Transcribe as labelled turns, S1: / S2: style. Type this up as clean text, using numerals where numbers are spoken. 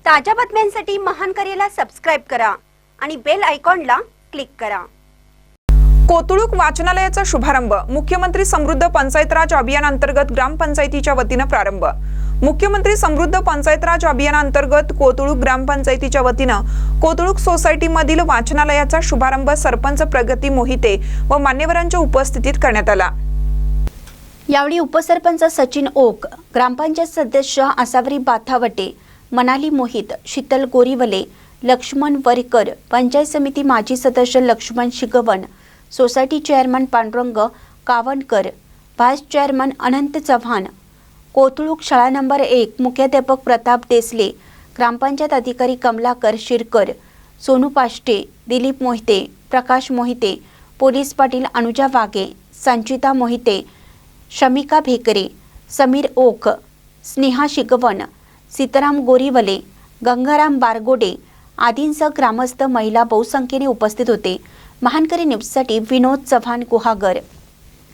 S1: ताज्या बातम्यांसाठी महान करेला सबस्क्राइब करा आणि बेल आयकॉनला क्लिक करा।
S2: कोतुळुक वाचनालयाचा शुभारंभ मुख्यमंत्री समृद्ध पंचायत राज अभियानांतर्गत ग्रामपंचायतीच्या वतीने प्रारंभ। मुख्यमंत्री समृद्ध पंचायत राज अभियानांतर्गत कोतुळुक ग्रामपंचायतीच्या वतीने कोतुळुक सोसायटीमधील वाचनालयाचा शुभारंभ सरपंच प्रगती मोहिते व मान्यवरांच्या उपस्थितीत करण्यात आला।
S1: यावेळी उपसरपंच सचिन ओक, ग्रामपंचायत सदस्य आसावरी बाथावटे, मनाली मोहित, शीतल गोरीवले, लक्ष्मण वरकर, पंचायत समिती माजी सदस्य Laxman Shigwan, society chairman Pandurang Kawankar, vice chairman Anant Chavan, Kotuluk शाळा नंबर 1 मुख्याध्यापक प्रताप देसले, ग्रामपंचायत अधिकारी कमलाकर शिरकर, सोनू पाष्टे, दिलीप मोहिते, प्रकाश मोहिते, पोलीस पाटील अनुजा वागे, संचिता मोहिते, शमिका भेकरे, समीर ओक, स्नेहा शिगवण, सीताराम गोरीवले, गंगाराम बारगोडे आदींसह ग्रामस्थ महिला बहुसंख्येने उपस्थित होते। महानकरी न्यूजसाठी विनोद चव्हाण गुहागर।